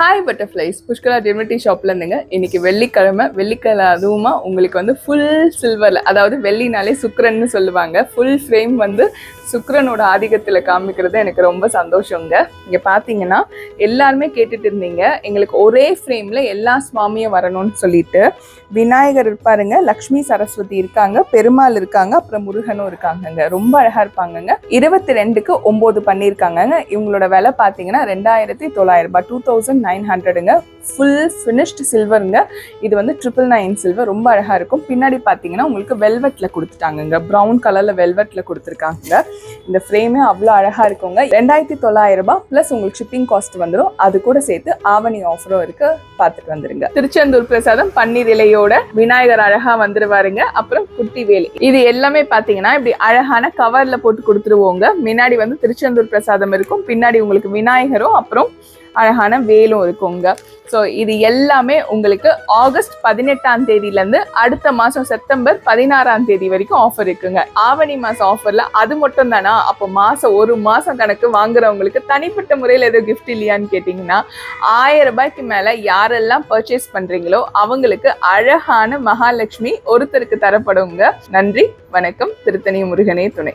Hi butterflies, Pushkala divinity ஷாப்ல இருந்துங்க. இன்னைக்கு வெள்ளிக்கிழமை அதுவுமா உங்களுக்கு வந்து ஃபுல் சில்வர்ல, அதாவது வெள்ளினாலே சுக்கிரன்னு சொல்லுவாங்க. ஃபுல் ஃப்ரேம் வந்து சுக்கிரனோட ஆதிக்கத்தில் காமிக்கிறது எனக்கு ரொம்ப சந்தோஷங்க. இங்கே பார்த்தீங்கன்னா எல்லாருமே கேட்டுட்டு இருந்தீங்க, எங்களுக்கு ஒரே ஃப்ரேமில் எல்லா சுவாமியும் வரணும்னு சொல்லிட்டு. விநாயகர் இருப்பாருங்க, லக்ஷ்மி சரஸ்வதி இருக்காங்க, பெருமாள் இருக்காங்க, அப்புறம் முருகனும் இருக்காங்கங்க. ரொம்ப அழகா இருப்பாங்கங்க. 22க்கு 9 பண்ணியிருக்காங்கங்க. இவங்களோட விலை பார்த்தீங்கன்னா 2900 2900ங்க. Full finished சில்வருங்க. இது வந்து 999 சில்வர். ரொம்ப அழகா இருக்கும். பின்னாடி பார்த்தீங்கன்னா உங்களுக்கு வெல்வெட்ல கொடுத்துட்டாங்க, ப்ரௌன் கலர்ல வெல்வெட்ல கொடுத்துருக்காங்க. இந்த ஃப்ரேமே அவ்வளோ அழகா இருக்குங்க. 2900 பிளஸ் உங்களுக்கு ஷிப்பிங் காஸ்ட் வந்துடும். அது கூட சேர்த்து ஆவணி ஆஃபரும் இருக்கு, பார்த்துட்டு வந்துருங்க. திருச்செந்தூர் பிரசாதம் பன்னீர் இலையோட விநாயகர் அழகா வந்துருவாருங்க. அப்புறம் குட்டி வேலி, இது எல்லாமே பார்த்தீங்கன்னா இப்படி அழகான கவர்ல போட்டு கொடுத்துருவோங்க. முன்னாடி வந்து திருச்செந்தூர் பிரசாதம் இருக்கும், பின்னாடி உங்களுக்கு விநாயகரும் அப்புறம் அழகான வேலும் இருக்குங்க. ஸோ இது எல்லாமே உங்களுக்கு ஆகஸ்ட் 18ஆம் தேதியிலேருந்து அடுத்த மாதம் செப்டம்பர் 16ஆம் தேதி வரைக்கும் ஆஃபர் இருக்குங்க. ஆவணி மாதம் ஆஃபரில் அது மட்டும் தானா? அப்போ ஒரு மாதம் கணக்கு வாங்குறவங்களுக்கு தனிப்பட்ட முறையில் எதுவும் கிஃப்ட் இல்லையான்னு கேட்டிங்கன்னா, 1000 ரூபாய்க்கு மேலே யாரெல்லாம் பர்ச்சேஸ் பண்ணுறீங்களோ அவங்களுக்கு அழகான மகாலட்சுமி ஒருத்தருக்கு தரப்படுங்க. நன்றி, வணக்கம். திருத்தணி முருகனே துணை.